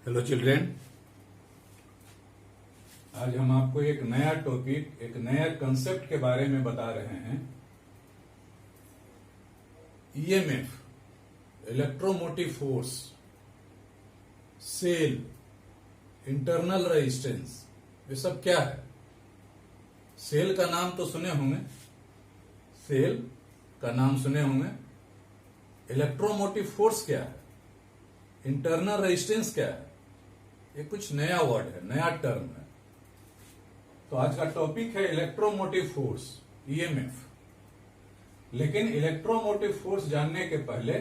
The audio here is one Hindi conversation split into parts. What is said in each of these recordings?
हेलो चिल्ड्रेन, आज हम आपको एक नया टॉपिक, एक नया कंसेप्ट के बारे में बता रहे हैं। EMF, electromotive force, cell, internal resistance, ये सब क्या है? सेल का नाम तो सुने होंगे, सेल का नाम सुने होंगे। इलेक्ट्रोमोटिव फोर्स क्या है? इंटरनल रेजिस्टेंस क्या है? ये कुछ नया वर्ड है, नया टर्म है। तो आज का टॉपिक है इलेक्ट्रोमोटिव फोर्स, ईएमएफ। लेकिन इलेक्ट्रोमोटिव फोर्स जानने के पहले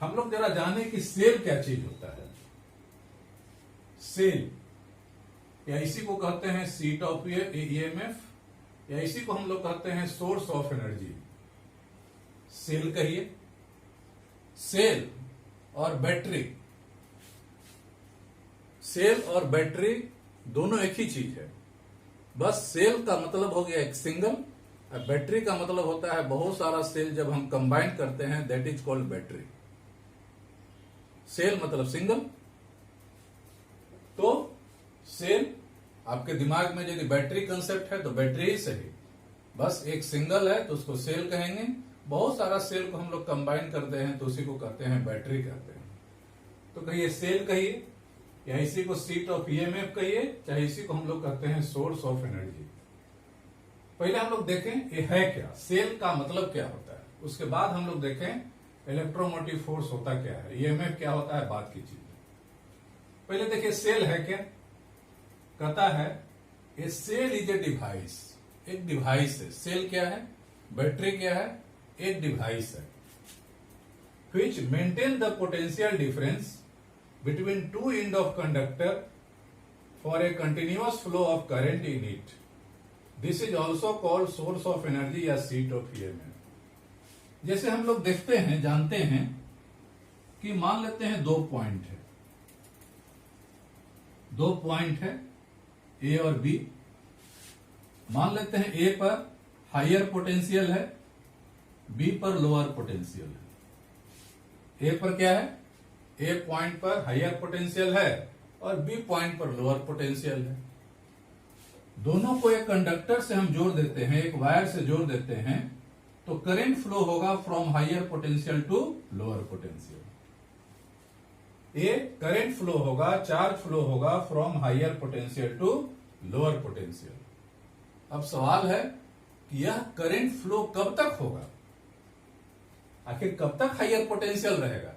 हम लोग जरा जाने कि सेल क्या चीज होता है। सेल या इसी को कहते हैं सीट ऑफ ईएमएफ, या इसी को हम लोग कहते हैं सोर्स ऑफ एनर्जी। सेल कहिए। सेल और बैटरी, सेल और बैटरी दोनों एक ही चीज है। बस सेल का मतलब हो गया एक सिंगल, और बैटरी का मतलब होता है बहुत सारा सेल जब हम कंबाइन करते हैं, that is called battery. Cell मतलब सिंगल। तो सेल आपके दिमाग में यदि बैटरी कंसेप्ट है तो बैटरी ही सही। बस एक सिंगल है तो उसको सेल कहेंगे। बहुत सारा सेल को हम लोग कंबाइन करते हैं तो उसी को कहते हैं बैटरी कहते हैं। तो कहिए सेल कहिए, या इसी को सीट ऑफ ईएमएफ कहिए, चाहे इसी को हम लोग कहते हैं सोर्स ऑफ एनर्जी। पहले हम लोग देखें ये है क्या, सेल का मतलब क्या होता है। उसके बाद हम लोग देखें इलेक्ट्रोमोटिव फोर्स होता क्या है, ईएमएफ क्या होता है, बात की चीज। पहले देखिए सेल है क्या। कहता है a cell is a device, एक डिवाइस है। सेल क्या है, बैटरी क्या है, एक डिवाइस है। which maintain the potential difference between two end of conductor for a continuous flow of current in it. This is also called source of energy या seat of EMF। जैसे हम लोग देखते हैं, जानते हैं कि मान लेते हैं दो पॉइंट है, दो पॉइंट है ए और बी। मान लेते हैं ए पर हायर पोटेंशियल है, बी पर लोअर पोटेंशियल है। ए पर क्या है, ए पॉइंट पर हायर पोटेंशियल है और बी पॉइंट पर लोअर पोटेंशियल है। दोनों को एक कंडक्टर से हम जोड़ देते हैं, एक वायर से जोड़ देते हैं, तो करंट फ्लो होगा from higher potential to lower potential. A current flow होगा, चार्ज फ्लो होगा from higher potential to lower potential. अब सवाल है कि यह करंट फ्लो कब तक होगा। आखिर कब तक हायर पोटेंशियल रहेगा?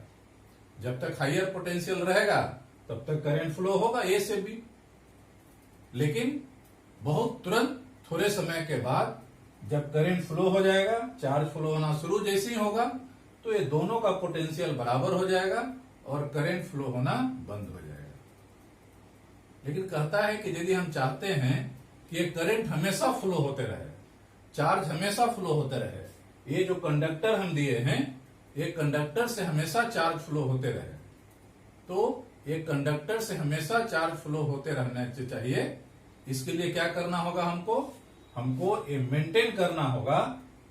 जब तक हायर पोटेंशियल रहेगा तब तक करंट फ्लो होगा ए से बी। लेकिन बहुत तुरंत थोड़े समय के बाद जब करंट फ्लो हो जाएगा, चार्ज फ्लो होना शुरू जैसे ही होगा, तो ये दोनों का पोटेंशियल बराबर हो जाएगा और करंट फ्लो होना बंद हो जाएगा। लेकिन कहता है कि यदि हम चाहते हैं कि ये करंट हमेशा फ्लो होते रहे, चार्ज हमेशा फ्लो होते रहे, ये जो कंडक्टर हम दिए हैं, ये कंडक्टर से हमेशा चार्ज फ्लो होते रहे, तो ये कंडक्टर से हमेशा चार्ज फ्लो होते रहना चाहिए। इसके लिए क्या करना होगा हमको ये मेंटेन करना होगा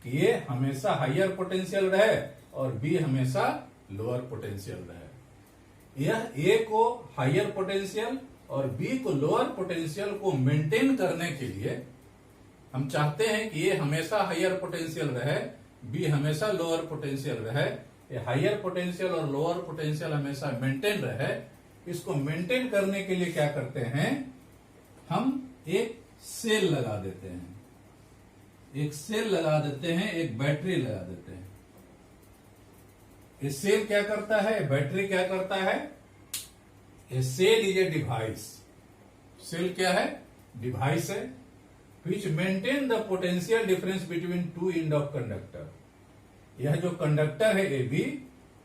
कि ये हमेशा हायर पोटेंशियल रहे और बी हमेशा लोअर पोटेंशियल रहे। यह ए को हायर पोटेंशियल और बी को लोअर पोटेंशियल को मेंटेन करने के लिए हम चाहते हैं कि ये हमेशा हायर पोटेंशियल रहे, बी हमेशा लोअर पोटेंशियल रहे, ये हायर पोटेंशियल और लोअर पोटेंशियल हमेशा मेंटेन रहे। इसको मेंटेन करने के लिए क्या करते हैं, हम एक सेल लगा देते हैं, एक सेल लगा देते हैं, एक बैटरी लगा देते हैं। ये सेल क्या करता है, बैटरी क्या करता है? A cell is a device. Cell क्या है, डिवाइस है which maintain the potential difference between two end of conductor। यह जो कंडक्टर है ए बी,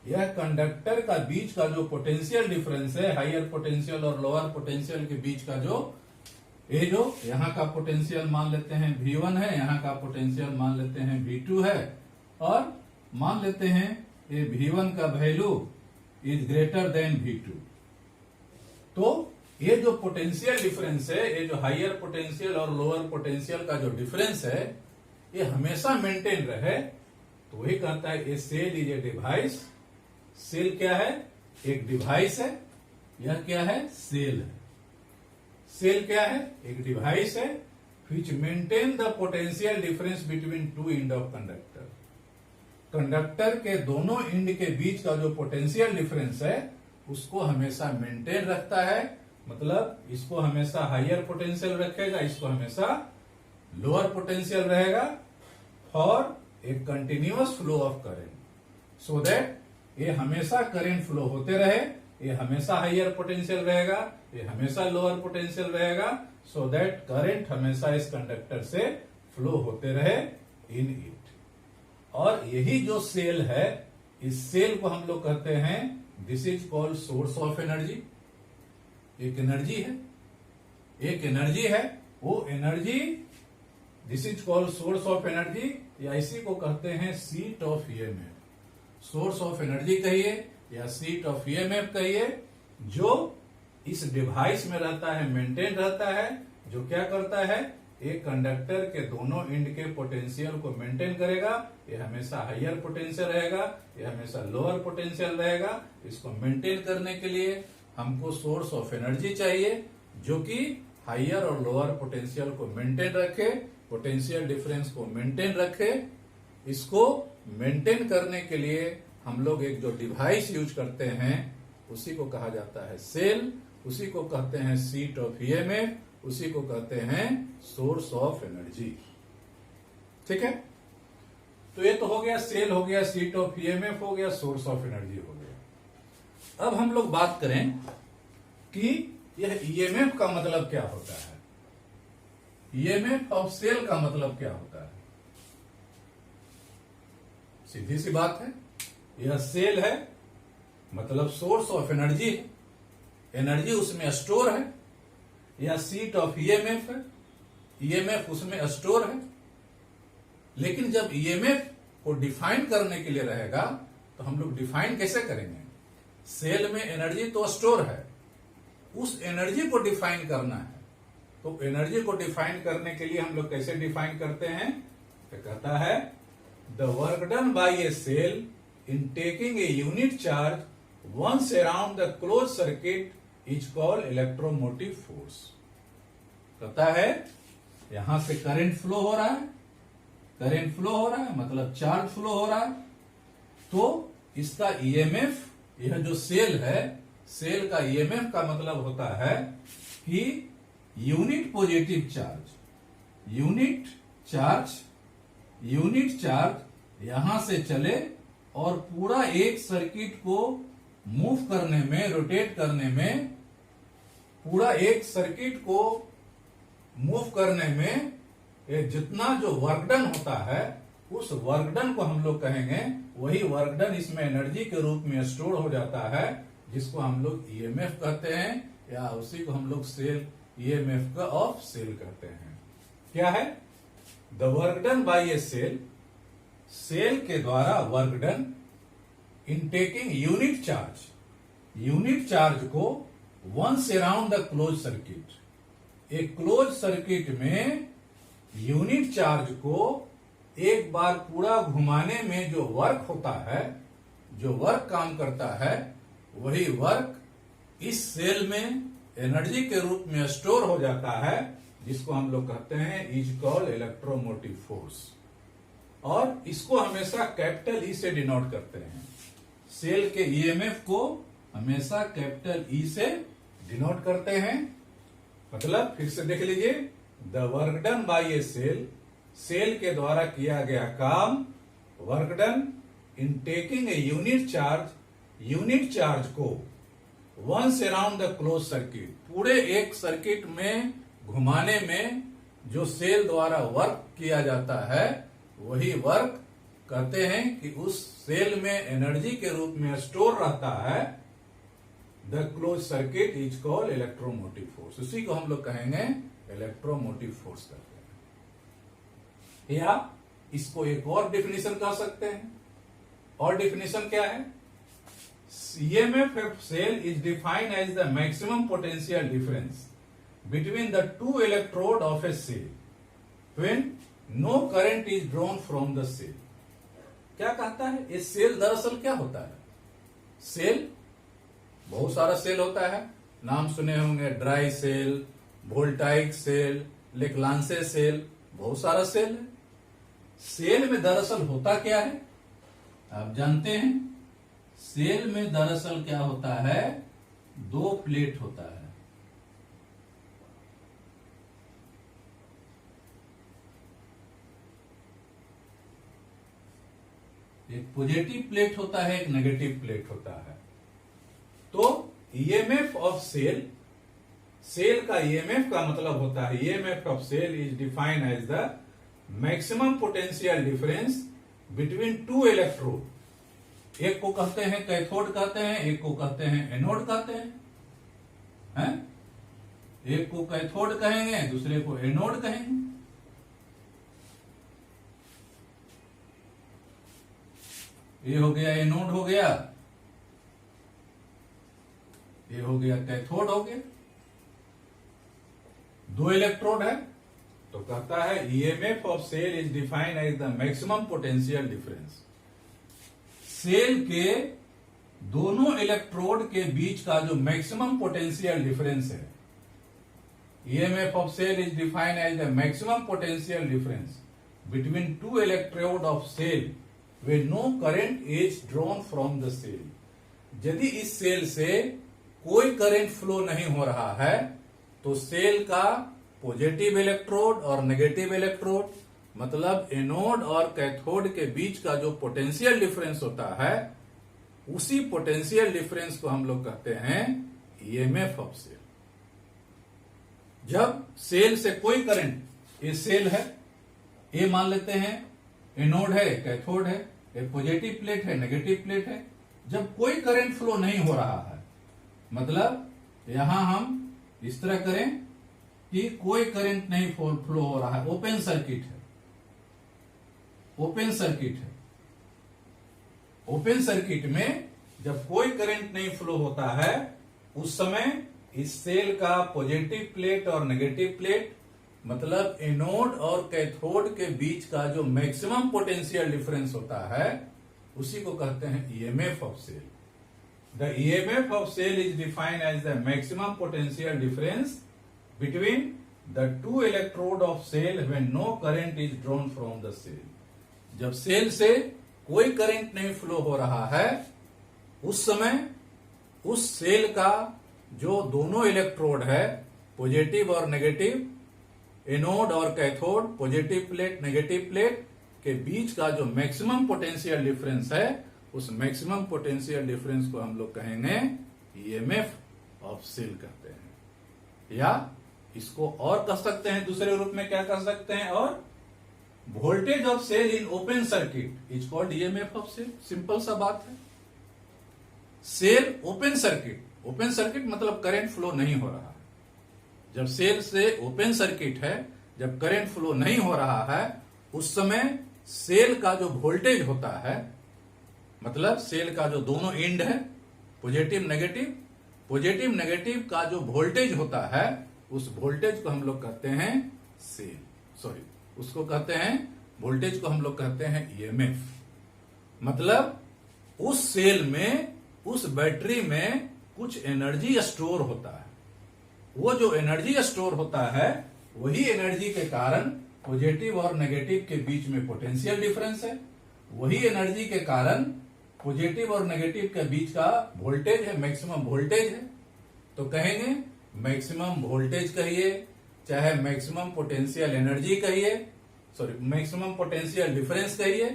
यह कंडक्टर का बीच का जो पोटेंशियल डिफरेंस है, हायर पोटेंशियल और लोअर पोटेंशियल के बीच का जो यहाँ का पोटेंशियल मान लेते हैं V1 है, यहाँ का पोटेंशियल मान लेते हैं V2 है, और मान लेते हैं ये V1 का value is greater than V2। तो ये जो पोटेंशियल डिफरेंस है, ये जो हायर पोटेंशियल और लोअर पोटेंशियल का जो डिफरेंस है, ये हमेशा मेंटेन रहे, तो वही कहता है a cell is a device. Cell क्या है, एक डिवाइस है यह क्या है? सेल है। सेल क्या है? एक डिवाइस है which maintain the potential difference between two end of conductor. Conductor के दोनों एंड के बीच का जो पोटेंशियल डिफरेंस है उसको हमेशा मेंटेन रखता है। मतलब इसको हमेशा हायर पोटेंशियल रखेगा, इसको हमेशा लोअर पोटेंशियल रहेगा for a continuous flow of current, so that ये हमेशा करंट फ्लो होते रहे, ये हमेशा हायर पोटेंशियल रहेगा, ये हमेशा लोअर पोटेंशियल रहेगा, सो दैट करंट हमेशा इस कंडक्टर से फ्लो होते रहे इन इट। और यही जो सेल है, इस सेल को हम लोग कहते हैं this is called source of energy. एक एनर्जी है, एक एनर्जी है, वो energy this is called source of energy, या इसी को कहते हैं seat of EMF. Source of energy कहिए या सीट ऑफ ईएमएफ कहिए, जो इस डिवाइस में रहता है, मेंटेन रहता है, जो क्या करता है, एक कंडक्टर के दोनों एंड के पोटेंशियल को मेंटेन करेगा। ये हमेशा हायर पोटेंशियल रहेगा, ये हमेशा लोअर पोटेंशियल रहेगा। इसको मेंटेन करने के लिए हमको सोर्स ऑफ एनर्जी चाहिए जो कि हायर और लोअर पोटेंशियल को मेंटेन रखे, पोटेंशियल डिफरेंस को मेंटेन रखे। इसको मेंटेन करने के लिए हम लोग एक जो डिवाइस यूज करते हैं उसी को कहा जाता है सेल, उसी को कहते हैं सीट ऑफ ईएमएफ, उसी को कहते हैं सोर्स ऑफ एनर्जी। ठीक है, तो ये तो हो गया सेल, हो गया सीट ऑफ ईएमएफ, हो गया सोर्स ऑफ एनर्जी हो गया। अब हम लोग बात करें कि यह ईएमएफ का मतलब क्या होता है। ईएमएफ ऑफ सेल का मतलब क्या होता है? सीधी सी बात है, यह सेल है मतलब सोर्स ऑफ एनर्जी, एनर्जी उसमें स्टोर है, या सीट ऑफ ईएमएफ है, ईएमएफ उसमें स्टोर है। लेकिन जब ईएमएफ को डिफाइन करने के लिए रहेगा तो हम लोग डिफाइन कैसे करेंगे? सेल में एनर्जी तो स्टोर है, उस एनर्जी को डिफाइन करना है। तो एनर्जी को डिफाइन करने के लिए हम लोग कैसे डिफाइन करते हैं? तो कहता है the work done by a cell in taking a unit charge once around the close circuit is called electromotive force. कहता है यहां से करंट फ्लो हो रहा है, करंट फ्लो हो रहा है मतलब चार्ज फ्लो हो रहा है, तो इसका ईएमएफ, यह जो सेल है, सेल का ईएमएफ का मतलब होता है कि unit positive charge, unit charge यहां से चले और पूरा एक सर्किट को मूव करने में, रोटेट करने में, पूरा एक सर्किट को मूव करने में जितना जो वर्कडन होता है उस वर्कडन को हम लोग कहेंगे, वही वर्कडन इसमें एनर्जी के रूप में स्टोर हो जाता है, जिसको हम लोग ईएमएफ कहते हैं, या उसी को हम लोग सेल, ईएमएफ का ऑफ सेल कहते हैं। क्या है? The work done by a cell, cell के द्वारा work done in taking unit charge, unit charge को once around the close circuit, एक क्लोज सर्किट में यूनिट चार्ज को एक बार पूरा घुमाने में जो वर्क होता है, जो वर्क काम करता है, वही वर्क इस सेल में एनर्जी के रूप में स्टोर हो जाता है, जिसको हम लोग कहते हैं इज कॉल्ड इलेक्ट्रोमोटिव फोर्स। और इसको हमेशा कैपिटल ई से डिनोट करते हैं। सेल के ईएमएफ को हमेशा कैपिटल ई से डिनोट करते हैं। मतलब फिर से देख लीजिए, the work done by a cell, cell के द्वारा किया गया काम, work done in taking a unit charge, unit charge को once around the close circuit, पूरे एक सर्किट में घुमाने में जो सेल द्वारा वर्क किया जाता है, वही वर्क कहते हैं कि उस सेल में एनर्जी के रूप में स्टोर रहता है। The close circuit is called electromotive force, उसी को हम लोग कहेंगे इलेक्ट्रोमोटिव फोर्स कहते हैं। या इसको एक और डेफिनेशन कह सकते हैं, और डेफिनेशन क्या है? EMF of cell is defined as the maximum potential difference between the two electrode of a cell when no current is drawn from the cell। क्या कहता है? ये सेल दरअसल क्या होता है? सेल बहुत सारा सेल होता है, नाम सुने होंगे, dry cell, voltaic cell, Leclanche cell, बहुत सारा सेल है। सेल में दरअसल होता क्या है आप जानते हैं? सेल में दरअसल क्या होता है, दो प्लेट होता है। एक पॉजिटिव प्लेट होता है, एक नेगेटिव प्लेट होता है। तो ईएमएफ ऑफ सेल, सेल का ईएमएफ का मतलब होता है, EMF of cell is defined as the maximum potential difference between two electrode. एक को कहते हैं कैथोड कहते हैं, एक को कहते हैं एनोड कहते हैं? एक को कैथोड कहेंगे, दूसरे को एनोड कहेंगे। ये हो गया एनोड हो गया, ये हो गया कैथोड हो गया। दो इलेक्ट्रोड है तो कहता है EMF of cell is defined as the maximum potential difference. Cell के दोनों इलेक्ट्रोड के बीच का जो मैक्सिमम पोटेंशियल डिफरेंस है, EMF of cell is defined as the maximum potential difference between two electrode of cell way no current is drawn from the cell. यदि इस सेल से कोई करंट फ्लो नहीं हो रहा है तो सेल का पॉजिटिव इलेक्ट्रोड और नेगेटिव इलेक्ट्रोड, मतलब एनोड और कैथोड के बीच का जो पोटेंशियल डिफरेंस होता है, उसी पोटेंशियल डिफरेंस को हम लोग कहते हैं ईएमएफ ऑफ सेल। जब सेल से कोई करंट, ये सेल है, ये मान लेते हैं एनोड है, कैथोड है, एक पॉजिटिव प्लेट है, नेगेटिव प्लेट है, जब कोई करंट फ्लो नहीं हो रहा है, मतलब यहां हम इस तरह करें कि कोई करंट नहीं फ्लो हो रहा है, ओपन सर्किट है, ओपन सर्किट है। ओपन सर्किट में जब कोई करंट नहीं फ्लो होता है उस समय इस सेल का पॉजिटिव प्लेट और नेगेटिव प्लेट, मतलब एनोड और कैथोड के बीच का जो मैक्सिमम पोटेंशियल डिफरेंस होता है, उसी को कहते हैं EMF of cell. The EMF of cell is defined as the maximum potential difference between the two electrode of cell when no current is drawn from the cell. जब सेल से कोई करंट नहीं फ्लो हो रहा है उस समय उस सेल का जो दोनों इलेक्ट्रोड है, पॉजिटिव और नेगेटिव, एनोड और cathode, positive plate negative plate के बीच का जो मैक्सिमम पोटेंशियल डिफरेंस है, उस मैक्सिमम पोटेंशियल डिफरेंस को हम लोग कहेंगे ईएमएफ ऑफ सेल कहते हैं। या इसको और कह सकते हैं, दूसरे रूप में क्या कर सकते हैं, और voltage of cell in open circuit is called EMF of cell. Simple सा बात है। Cell open circuit, open circuit मतलब करंट फ्लो नहीं हो रहा है। जब सेल से ओपन सर्किट है, जब करंट फ्लो नहीं हो रहा है, उस समय सेल का जो वोल्टेज होता है, मतलब सेल का जो दोनों एंड है, पॉजिटिव नेगेटिव, पॉजिटिव नेगेटिव का जो वोल्टेज होता है, उस वोल्टेज को हम लोग कहते हैं सेल, सॉरी उसको कहते हैं, वोल्टेज को हम लोग कहते हैं ईएमएफ। मतलब उस सेल में, उस बैटरी में कुछ एनर्जी स्टोर होता है। वो जो एनर्जी स्टोर होता है, वही एनर्जी के कारण पॉजिटिव और नेगेटिव के बीच में पोटेंशियल डिफरेंस है। वही एनर्जी के कारण पॉजिटिव और नेगेटिव के बीच का वोल्टेज है, मैक्सिमम वोल्टेज है। तो कहेंगे मैक्सिमम वोल्टेज कहिए, चाहे मैक्सिमम पोटेंशियल एनर्जी कहिए, सॉरी मैक्सिमम पोटेंशियल डिफरेंस कहिए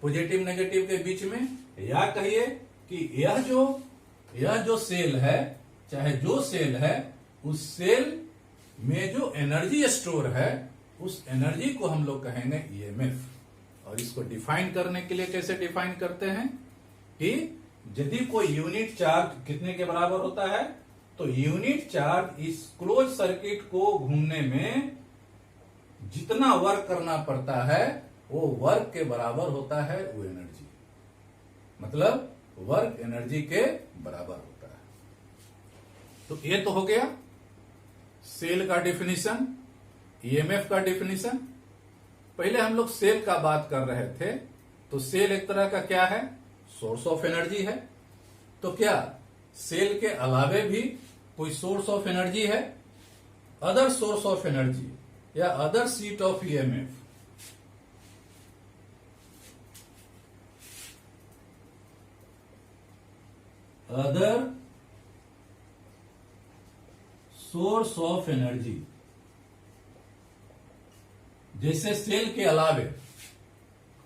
पॉजिटिव नेगेटिव के बीच में, या कहिए कि यह जो सेल है, चाहे जो सेल है, उस सेल में जो एनर्जी स्टोर है, उस एनर्जी को हम लोग कहेंगे ईएमएफ। और इसको डिफाइन करने के लिए कैसे डिफाइन करते हैं कि यदि कोई यूनिट चार्ज कितने के बराबर होता है, तो यूनिट चार्ज इस क्लोज सर्किट को घूमने में जितना वर्क करना पड़ता है, वो वर्क के बराबर होता है वो एनर्जी, मतलब वर्क एनर्जी के बराबर होता है। तो ये तो हो गया सेल का डिफिनीशन, ईएमएफ का डिफिनीशन। पहले हम लोग सेल का बात कर रहे थे, तो सेल एक तरह का क्या है, सोर्स ऑफ एनर्जी है। तो क्या सेल के अलावे भी कोई सोर्स ऑफ एनर्जी है, अदर सोर्स ऑफ एनर्जी या other seat of EMF, other source of energy, जैसे सेल के अलावे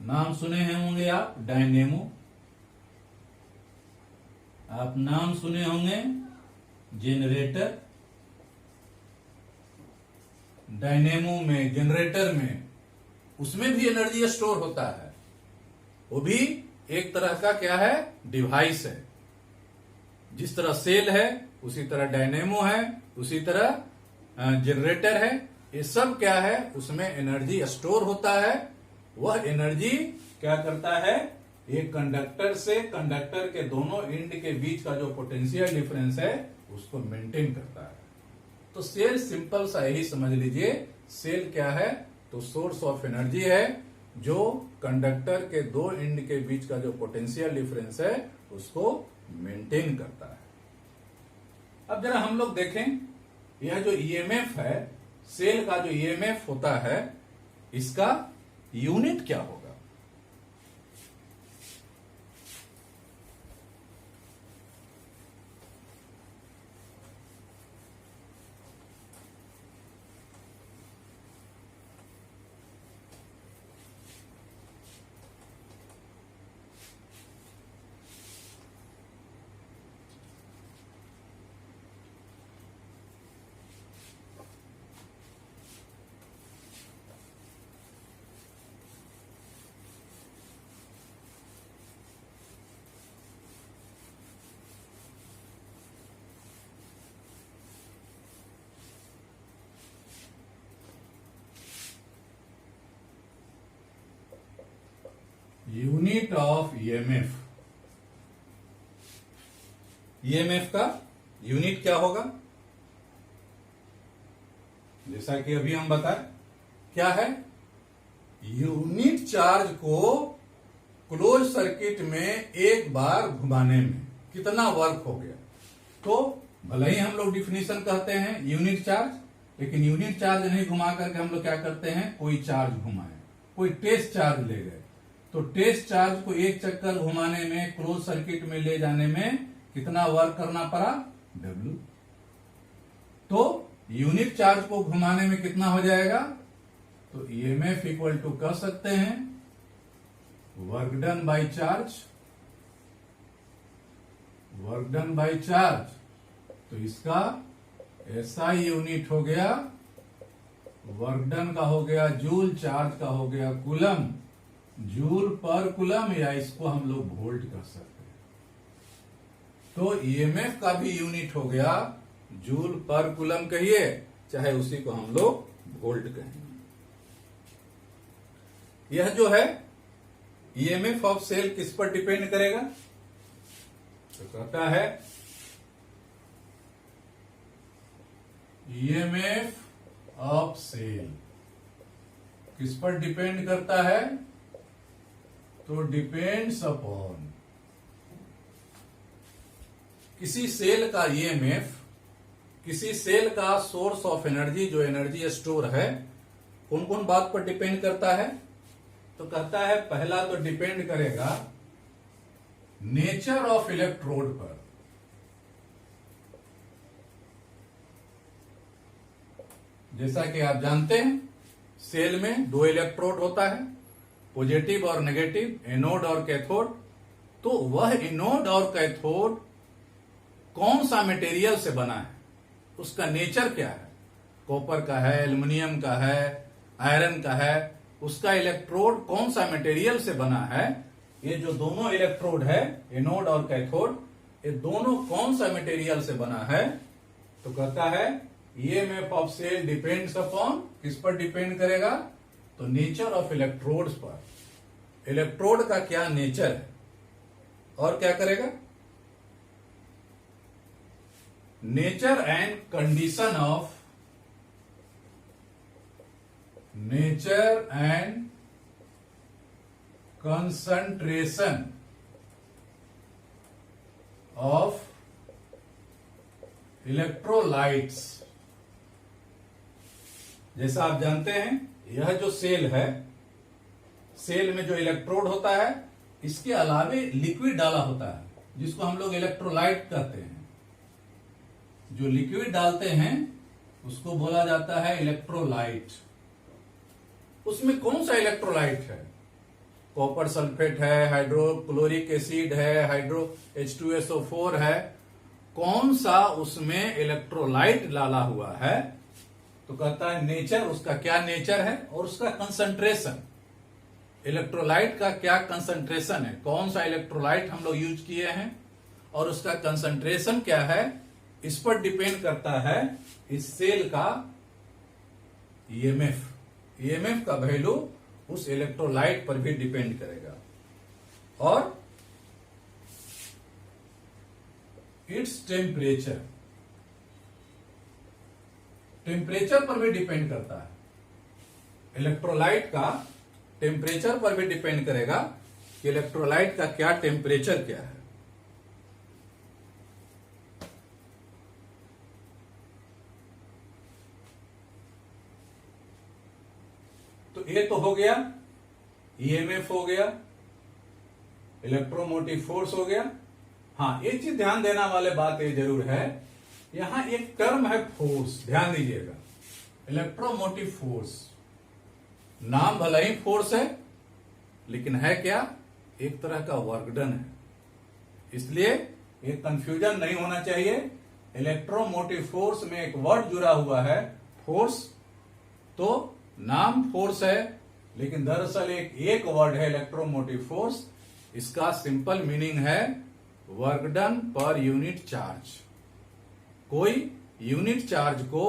नाम सुने हैं होंगे आप डायनेमो, आप नाम सुने होंगे जनरेटर, डायनेमो में जनरेटर में उसमें भी एनर्जी स्टोर होता है, वो भी एक तरह का क्या है डिवाइस है। जिस तरह सेल है उसी तरह डायनेमो है, उसी तरह जनरेटर है, ये सब क्या है उसमें एनर्जी स्टोर होता है। वह एनर्जी क्या करता है, एक कंडक्टर से कंडक्टर के दोनों एंड के बीच का जो पोटेंशियल डिफरेंस है उसको मेंटेन करता है। तो सेल सिंपल सा यही समझ लीजिए, सेल क्या है तो सोर्स ऑफ एनर्जी है जो कंडक्टर के दो एंड के बीच का जो पोटेंशियल डिफरेंस है उसको मेंटेन करता है। अब जरा हम लोग देखें, यह जो ईएमएफ है, सेल का जो ईएमएफ होता है, इसका यूनिट क्या होगा? यूनिट ऑफ ईएमएफ, ईएमएफ का यूनिट क्या होगा? जैसा कि अभी हम बताए, क्या है, यूनिट चार्ज को क्लोज सर्किट में एक बार घुमाने में कितना वर्क हो गया। तो भले ही हम लोग डिफिनीशन कहते हैं यूनिट चार्ज, लेकिन यूनिट चार्ज नहीं घुमा करके हम लोग क्या करते हैं, कोई चार्ज घुमाए, कोई टेस्ट चार्ज ले गए, तो टेस्ट चार्ज को एक चक्कर घुमाने में, क्लोज सर्किट में ले जाने में कितना वर्क करना पड़ा, W। तो यूनिट चार्ज को घुमाने में कितना हो जाएगा, तो ईएमएफ इक्वल टू कह सकते हैं work done by charge, work done by charge. तो इसका SI यूनिट हो गया, वर्क डन का हो गया जूल, चार्ज का हो गया कूलम, जूल पर कूलम, या इसको हम लोग वोल्ट कर सकते हैं। तो ईएमएफ का भी यूनिट हो गया जूल पर कूलम कहिए, चाहे उसी को हम लोग वोल्ट कहेंगे। यह जो है ईएमएफ ऑफ सेल किस पर डिपेंड करेगा, तो कहता है ईएमएफ ऑफ सेल किस पर डिपेंड करता है, तो डिपेंड्स अपॉन किसी सेल का ईएमएफ, किसी सेल का सोर्स ऑफ एनर्जी, जो एनर्जी स्टोर है, कौन कौन बात पर डिपेंड करता है, तो कहता है पहला तो डिपेंड करेगा नेचर ऑफ इलेक्ट्रोड पर। जैसा कि आप जानते हैं सेल में दो इलेक्ट्रोड होता है, पॉजिटिव और नेगेटिव, एनोड और कैथोड। तो वह एनोड और कैथोड कौन सा मटेरियल से बना है, उसका नेचर क्या है, कॉपर का है, एल्युमिनियम का है, आयरन का है, उसका इलेक्ट्रोड कौन सा मटेरियल से बना है। ये जो दोनों इलेक्ट्रोड है, एनोड और कैथोड, ये दोनों कौन सा मटेरियल से बना है, तो कहता है EMF of cell depends upon, किस पर डिपेंड करेगा, तो नेचर ऑफ इलेक्ट्रोड्स पर। इलेक्ट्रोड का क्या नेचर है और क्या करेगा, nature and condition of, nature and concentration of electrolytes. जैसा आप जानते हैं, यह जो सेल है, सेल में जो इलेक्ट्रोड होता है, इसके अलावे लिक्विड डाला होता है जिसको हम लोग इलेक्ट्रोलाइट कहते हैं। जो लिक्विड डालते हैं उसको बोला जाता है इलेक्ट्रोलाइट। उसमें कौन सा इलेक्ट्रोलाइट है? कॉपर सल्फेट है, हाइड्रोक्लोरिक एसिड है, हाइड्रो H2SO4 है। कौन सा उसमें इलेक्ट्रोलाइट डाला हुआ है? तो कहता है नेचर, उसका क्या नेचर है और उसका कंसंट्रेशन। इलेक्ट्रोलाइट का क्या कंसंट्रेशन है, कौन सा इलेक्ट्रोलाइट हम लोग यूज किए हैं और उसका कंसंट्रेशन क्या है, इस पर डिपेंड करता है इस सेल का ईएमएफ। ईएमएफ का वैल्यू उस इलेक्ट्रोलाइट पर भी डिपेंड करेगा और इट्स टेम्परेचर, टेम्परेचर पर भी डिपेंड करता है। इलेक्ट्रोलाइट का टेम्परेचर पर भी डिपेंड करेगा कि इलेक्ट्रोलाइट का क्या टेम्परेचर क्या है। तो ये तो हो गया, ईएमएफ हो गया, इलेक्ट्रोमोटिव फोर्स हो गया। हाँ, एक चीज ध्यान देना वाले बात ये जरूर है, यहां एक टर्म है फोर्स, ध्यान दीजिएगा। इलेक्ट्रोमोटिव फोर्स, नाम भले ही फोर्स है लेकिन है क्या, एक तरह का वर्कडन है। इसलिए ये कंफ्यूजन नहीं होना चाहिए। इलेक्ट्रोमोटिव फोर्स में एक वर्ड जुड़ा हुआ है फोर्स, तो नाम फोर्स है लेकिन दरअसल एक वर्ड है इलेक्ट्रोमोटिव फोर्स। इसका सिंपल मीनिंग है work done per unit charge. कोई यूनिट चार्ज को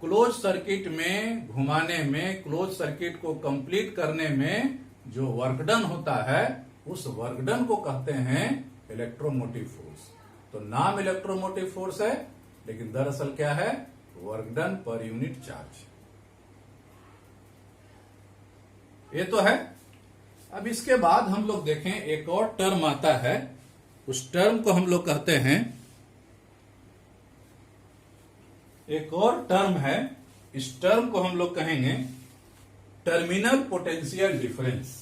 क्लोज सर्किट में घुमाने में, क्लोज सर्किट को कंप्लीट करने में जो वर्क डन होता है, उस वर्क डन को कहते हैं इलेक्ट्रोमोटिव फोर्स। तो नाम इलेक्ट्रोमोटिव फोर्स है लेकिन दरअसल क्या है, work done per unit charge. ये तो है। अब इसके बाद हम लोग देखें, एक और टर्म आता है, उस टर्म को हम लोग कहते हैं, एक और टर्म है, इस टर्म को हम लोग कहेंगे टर्मिनल पोटेंशियल डिफरेंस।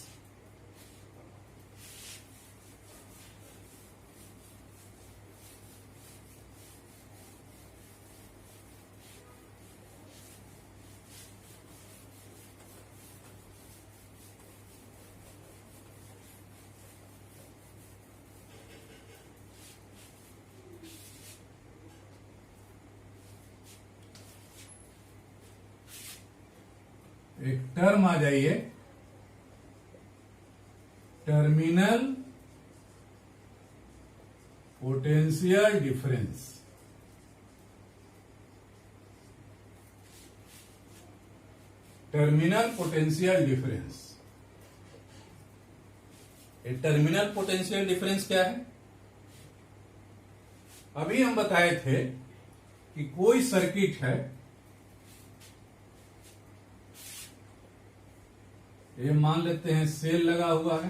एक टर्म आ जाइए, terminal potential difference. Terminal potential difference, ये टर्मिनल पोटेंशियल डिफरेंस क्या है? अभी हम बताए थे कि कोई सर्किट है, ये मान लेते हैं सेल लगा हुआ है,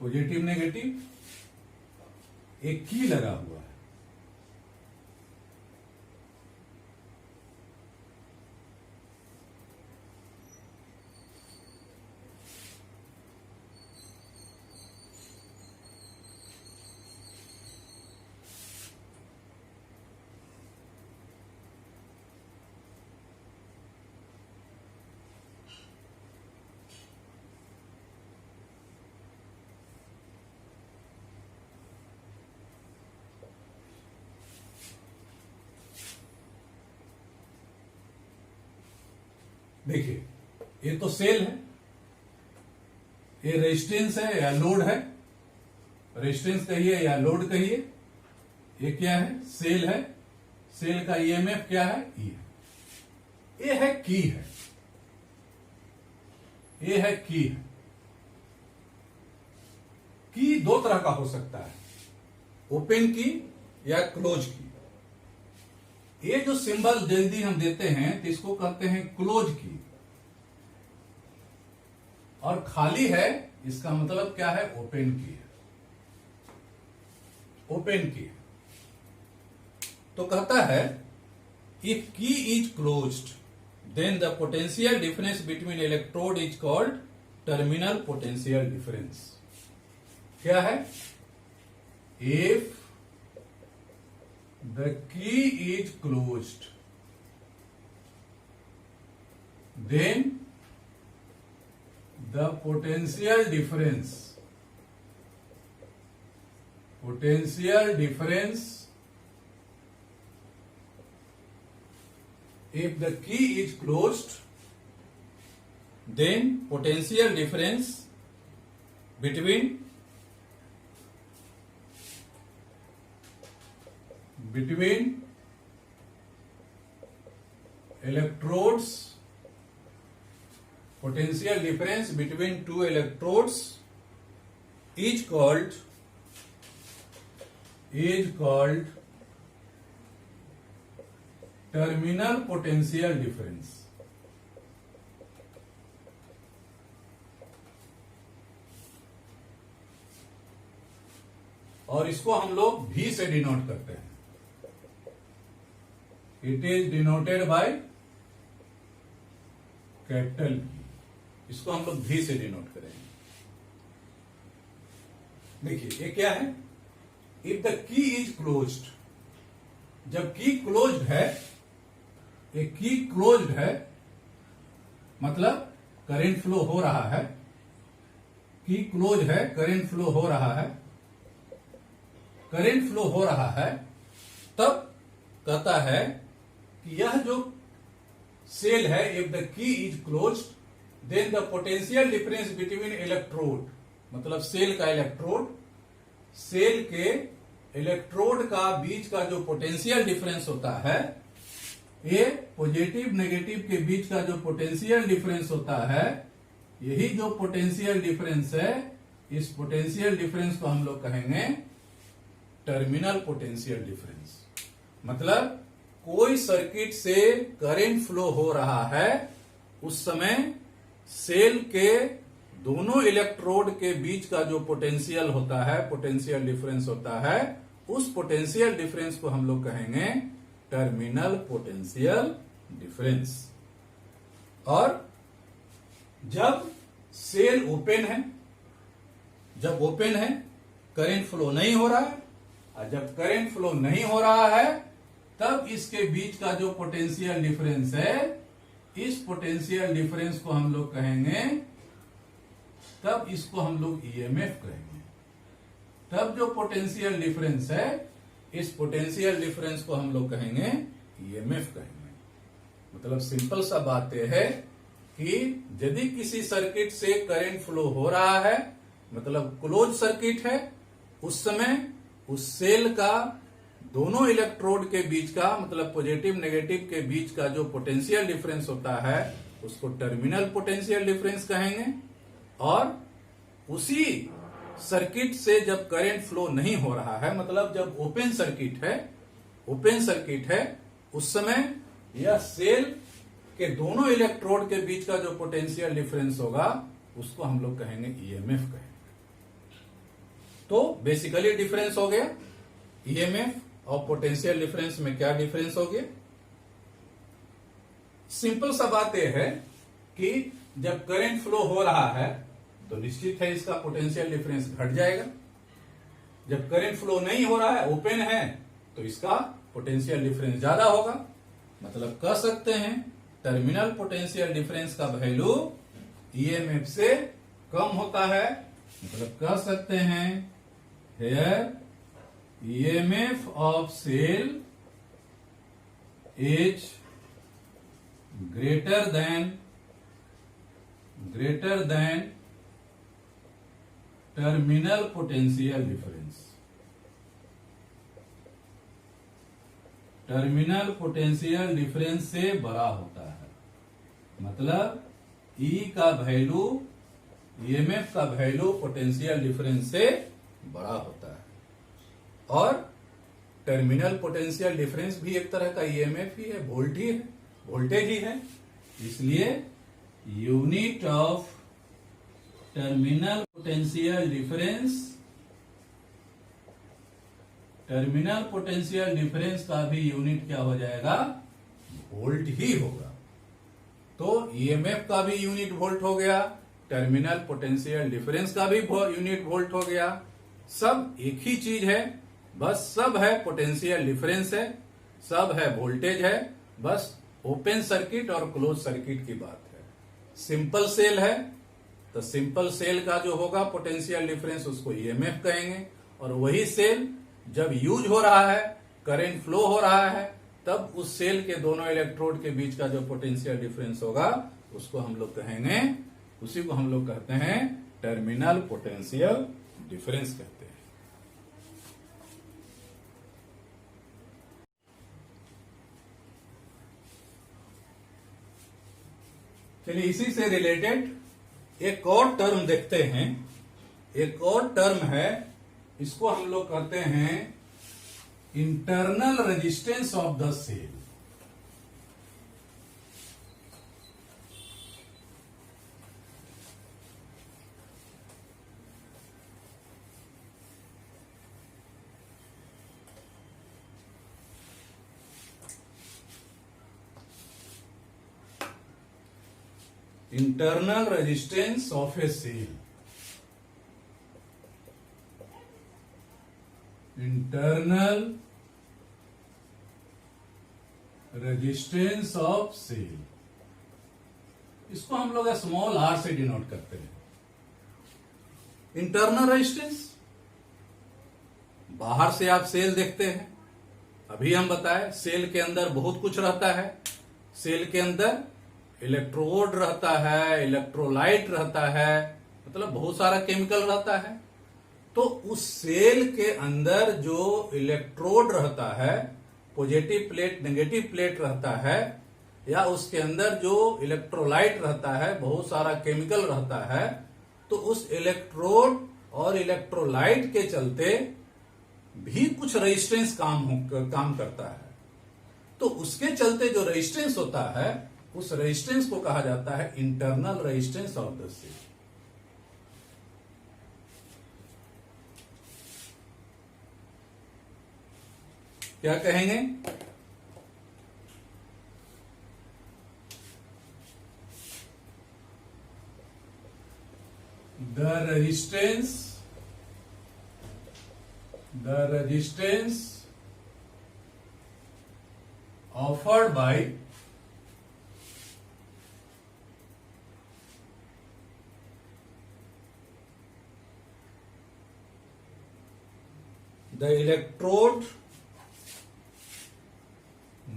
पॉजिटिव नेगेटिव, एक की लगा हुआ है। देखिए, ये तो सेल है, ये रेजिस्टेंस है या लोड है, रेजिस्टेंस कहिए या लोड कहिए। ये क्या है? सेल है। सेल का ईएमएफ क्या है? ई है। ये है की है, ये है की है। की दो तरह का हो सकता है, ओपन की या क्लोज की। ये जो सिंबल जल्दी हम देते हैं तो इसको कहते हैं क्लोज की, और खाली है इसका मतलब क्या है? ओपन की है, ओपन की है। तो कहता है if key is closed then the potential difference between electrode is called terminal potential difference. क्या है? If the key is closed then the potential difference if the key is closed then potential difference between electrodes, potential difference between two electrodes is called terminal potential difference. और इसको हम लोग भी से डिनोट करते हैं। It is denoted by capital भी। इसको हम लोग भी से डिनोट करेंगे। देखिए ये क्या है? If the key is closed, जब की क्लोज्ड है, एक की क्लोज्ड है मतलब करंट फ्लो हो रहा है, की क्लोज है, करंट फ्लो हो रहा है, करंट फ्लो हो रहा है, तब कहता है कि यह जो सेल है, if the key is closed then the potential difference between electrode, मतलब सेल का इलेक्ट्रोड, सेल के इलेक्ट्रोड का बीच का जो पोटेंशियल डिफरेंस होता है, ये पॉजिटिव नेगेटिव के बीच का जो पोटेंशियल डिफरेंस होता है, यही जो पोटेंशियल डिफरेंस है, इस पोटेंशियल डिफरेंस को हम लोग कहेंगे टर्मिनल पोटेंशियल डिफरेंस। मतलब कोई सर्किट से करंट फ्लो हो रहा है, उस समय सेल के दोनों इलेक्ट्रोड के बीच का जो पोटेंशियल होता है, पोटेंशियल डिफरेंस होता है, उस पोटेंशियल डिफरेंस को हम लोग कहेंगे टर्मिनल पोटेंशियल डिफरेंस। और जब सेल ओपन है, जब ओपन है करंट फ्लो नहीं हो रहा है, और जब करंट फ्लो नहीं हो रहा है तब इसके बीच का जो पोटेंशियल डिफरेंस है, इस पोटेंशियल डिफरेंस को हम लोग कहेंगे, तब इसको हम लोग ईएमएफ कहेंगे। तब जो पोटेंशियल डिफरेंस है, इस पोटेंशियल डिफरेंस को हम लोग कहेंगे ईएमएफ कहेंगे। मतलब सिंपल सा बात यह है कि यदि किसी सर्किट से करंट फ्लो हो रहा है, मतलब क्लोज सर्किट है, उस समय उस सेल का दोनों इलेक्ट्रोड के बीच का, मतलब पॉजिटिव नेगेटिव के बीच का जो पोटेंशियल डिफरेंस होता है, उसको टर्मिनल पोटेंशियल डिफरेंस कहेंगे। और उसी सर्किट से जब करंट फ्लो नहीं हो रहा है, मतलब जब ओपन सर्किट है, उस समय यह सेल के दोनों इलेक्ट्रोड के बीच का जो पोटेंशियल डिफरेंस होगा, उसको हम लोग कहेंगे ईएमएफ कहेंगे। तो बेसिकली डिफरेंस हो गया ईएमएफ और पोटेंशियल डिफरेंस में क्या डिफरेंस हो गया? सिंपल सा बात यह है कि जब करंट फ्लो हो रहा है तो निश्चित है इसका पोटेंशियल डिफरेंस घट जाएगा। जब करंट फ्लो नहीं हो रहा है, ओपन है, तो इसका पोटेंशियल डिफरेंस ज्यादा होगा। मतलब कह सकते हैं टर्मिनल पोटेंशियल डिफरेंस का वैल्यू ईएमएफ से कम होता है। मतलब कह सकते हैं here EMF of cell is greater than terminal potential difference। Terminal potential difference से बड़ा होता है। मतलब E का वैल्यू, ईएमएफ का वैल्यू पोटेंशियल डिफरेंस से बड़ा होता है। और टर्मिनल पोटेंशियल डिफरेंस भी एक तरह का ईएमएफ ही है, वोल्टेज ही है। इसलिए unit of terminal potential difference terminal potential difference का भी यूनिट क्या हो जाएगा, वोल्ट ही होगा। तो ईएमएफ का भी यूनिट वोल्ट हो गया, टर्मिनल पोटेंशियल डिफरेंस का भी यूनिट वोल्ट हो गया। सब एक ही चीज है, बस सब है पोटेंशियल डिफरेंस है, सब है वोल्टेज है, बस ओपन सर्किट और क्लोज सर्किट की बात है। सिंपल सेल है तो सिंपल सेल का जो होगा पोटेंशियल डिफरेंस उसको ईएमएफ कहेंगे, और वही सेल जब यूज हो रहा है, करंट फ्लो हो रहा है, तब उस सेल के दोनों इलेक्ट्रोड के बीच का जो पोटेंशियल डिफरेंस होगा उसको हम लोग कहेंगे, उसी को हम लोग कहते हैं टर्मिनल पोटेंशियल डिफरेंस कहते हैं। चलिए इसी से रिलेटेड एक और टर्म देखते हैं। एक और टर्म है, इसको हम लोग कहते हैं internal resistance of the cell. Internal resistance of a cell. Internal resistance of cell, इसको हम लोग स्मॉल आर से डिनोट करते हैं। इंटरनल रेजिस्टेंस, बाहर से आप सेल देखते हैं, अभी हम बताए सेल के अंदर बहुत कुछ रहता है। सेल के अंदर इलेक्ट्रोड रहता है, इलेक्ट्रोलाइट रहता है, मतलब बहुत सारा केमिकल रहता है। तो उस सेल के अंदर जो इलेक्ट्रोड रहता है, पॉजिटिव प्लेट नेगेटिव प्लेट रहता है, या उसके अंदर जो इलेक्ट्रोलाइट रहता है, बहुत सारा केमिकल रहता है, तो उस इलेक्ट्रोड और इलेक्ट्रोलाइट के चलते भी कुछ रेजिस्टेंस काम करता है। तो उसके चलते जो रेजिस्टेंस होता है, उस रेजिस्टेंस को कहा जाता है internal resistance of the cell. क्या कहेंगे? The resistance offered by the electrode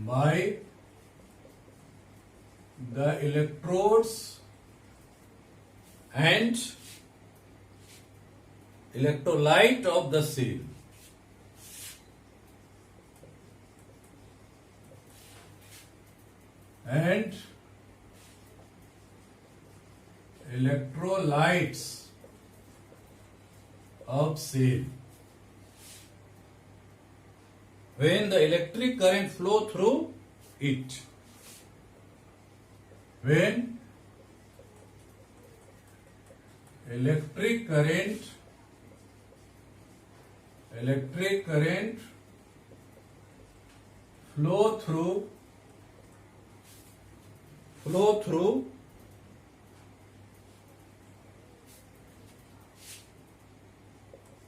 by the electrodes and electrolyte of the cell, and electrolytes of cell when the electric current flow through it. When electric current flow through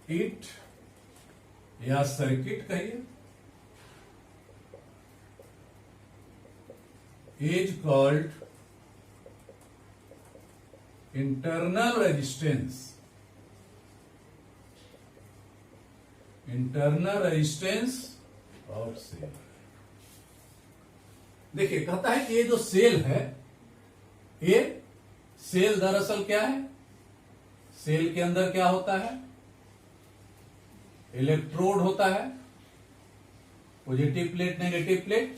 it या सर्किट कहिए, is called internal resistance of cell। देखिए कहता है कि ये जो सेल है, ये सेल दरअसल क्या है, सेल के अंदर क्या होता है, इलेक्ट्रोड होता है, पॉजिटिव प्लेट नेगेटिव प्लेट,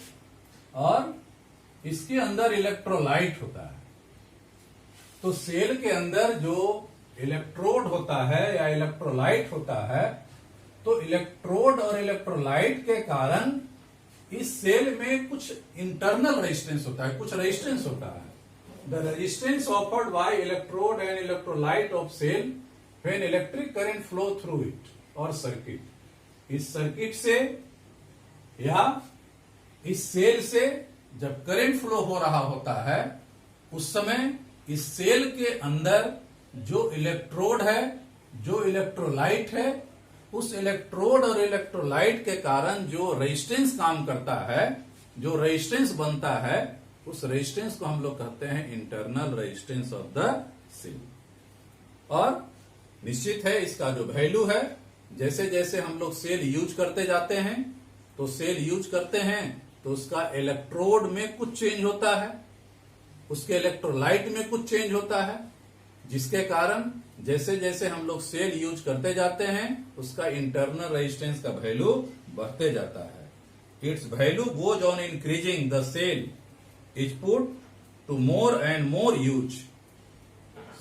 और इसके अंदर इलेक्ट्रोलाइट होता है। तो सेल के अंदर जो इलेक्ट्रोड होता है या इलेक्ट्रोलाइट होता है, तो इलेक्ट्रोड और इलेक्ट्रोलाइट के कारण इस सेल में कुछ इंटरनल रेजिस्टेंस होता है, कुछ रेजिस्टेंस होता है। The resistance offered by electrode and electrolyte of cell when electric current flow through it और सर्किट। इस सर्किट से या इस सेल से जब करंट फ्लो हो रहा होता है उस समय इस सेल के अंदर जो इलेक्ट्रोड है, जो इलेक्ट्रोलाइट है, उस इलेक्ट्रोड और इलेक्ट्रोलाइट के कारण जो रेजिस्टेंस काम करता है, जो रेजिस्टेंस बनता है, उस रेजिस्टेंस को हम लोग कहते हैं internal resistance of the cell. और निश्चित है इसका जो वैल्यू है, जैसे जैसे हम लोग सेल यूज करते जाते हैं तो सेल यूज करते हैं तो उसका इलेक्ट्रोड में कुछ चेंज होता है, उसके इलेक्ट्रोलाइट में कुछ चेंज होता है, जिसके कारण जैसे जैसे हम लोग सेल यूज करते जाते हैं उसका इंटरनल रेजिस्टेंस का वैल्यू बढ़ते जाता है। Its value goes on increasing the cell is put to more and more use.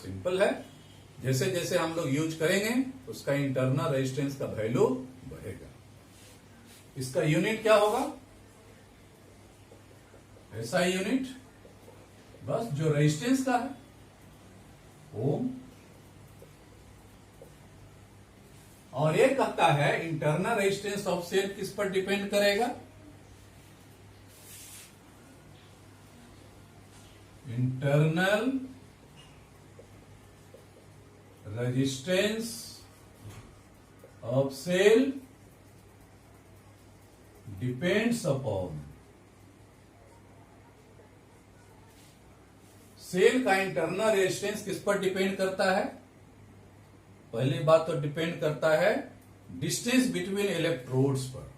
Simple है, जैसे जैसे हम लोग यूज करेंगे उसका इंटरनल रेजिस्टेंस का वैल्यू बढ़ेगा। इसका यूनिट क्या होगा? ऐसा यूनिट बस जो रेजिस्टेंस का है, ओम। और ये कहता है इंटरनल रेजिस्टेंस ऑफ सेल किस पर डिपेंड करेगा? Internal resistance of cell depends upon, cell का इंटरनल रेजिस्टेंस किस पर डिपेंड करता है? पहली बात तो डिपेंड करता है डिस्टेंस बिटवीन इलेक्ट्रोड्स पर।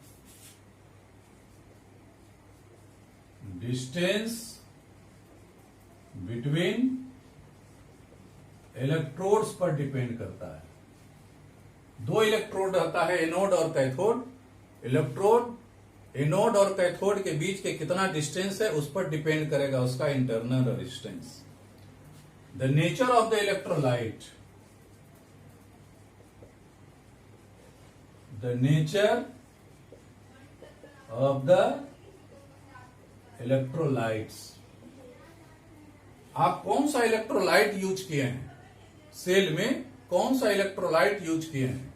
डिस्टेंस बिटवीन इलेक्ट्रोड्स पर डिपेंड करता है। दो इलेक्ट्रोड रहता है, एनोड और कैथोड। इलेक्ट्रोड एनोड और कैथोड के बीच के कितना डिस्टेंस है उस पर डिपेंड करेगा उसका internal resistance. The nature of the electrolyte, the nature of the electrolytes. आप कौन सा इलेक्ट्रोलाइट यूज किए हैं, सेल में कौन सा इलेक्ट्रोलाइट यूज किए हैं,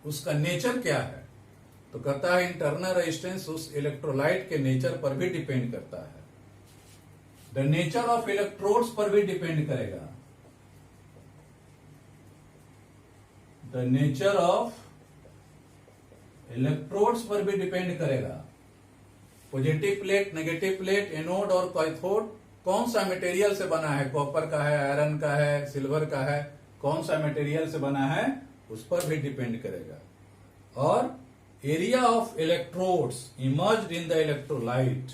उसका नेचर क्या है? तो कहता है इंटरनल रेजिस्टेंस उस इलेक्ट्रोलाइट के नेचर पर भी डिपेंड करता है। द नेचर ऑफ इलेक्ट्रोड्स पर भी डिपेंड करेगा। द नेचर ऑफ इलेक्ट्रोड्स पर भी डिपेंड करेगा। Positive plate, negative plate, anode और कैथोड कौन सा मटेरियल से बना है, कॉपर का है, आयरन का है, सिल्वर का है, कौन सा मटेरियल से बना है उस पर भी डिपेंड करेगा। और area of electrodes emerged in the electrolyte,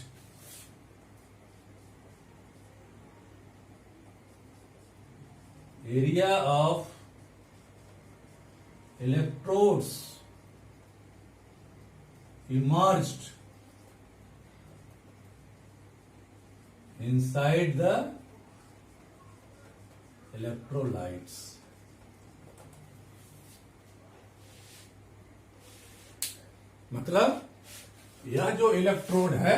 area of electrodes emerged inside the electrolytes। मतलब यह जो इलेक्ट्रोड है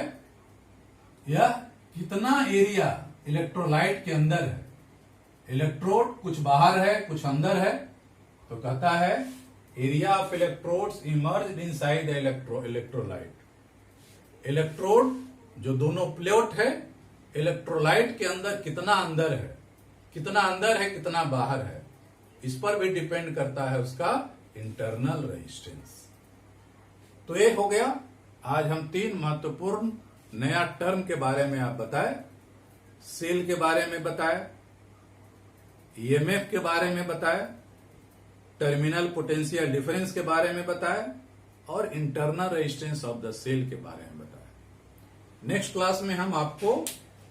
यह कितना एरिया इलेक्ट्रोलाइट के अंदर है। इलेक्ट्रोड कुछ बाहर है कुछ अंदर है, तो कहता है area of electrodes emerged inside the electrolyte. Electrode जो दोनों प्लेट है इलेक्ट्रोलाइट के अंदर कितना अंदर है, कितना अंदर है कितना बाहर है, इस पर भी डिपेंड करता है उसका इंटरनल रेजिस्टेंस। तो ये हो गया, आज हम 3 महत्वपूर्ण नया टर्म के बारे में आप बताए। सेल के बारे में बताया, ईएमएफ के बारे में बताया, टर्मिनल पोटेंशियल डिफरेंस के बारे में बताया और internal resistance of the cell के बारे में बताया। नेक्स्ट क्लास में हम आपको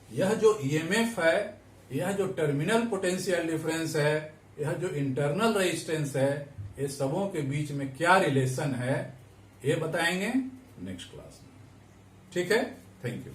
यह जो ईएमएफ है, यह जो टर्मिनल पोटेंशियल डिफरेंस है, यह जो इंटरनल रेजिस्टेंस है, ये सबों के बीच में क्या रिलेशन है ये बताएंगे नेक्स्ट क्लास में। ठीक है, थैंक यू।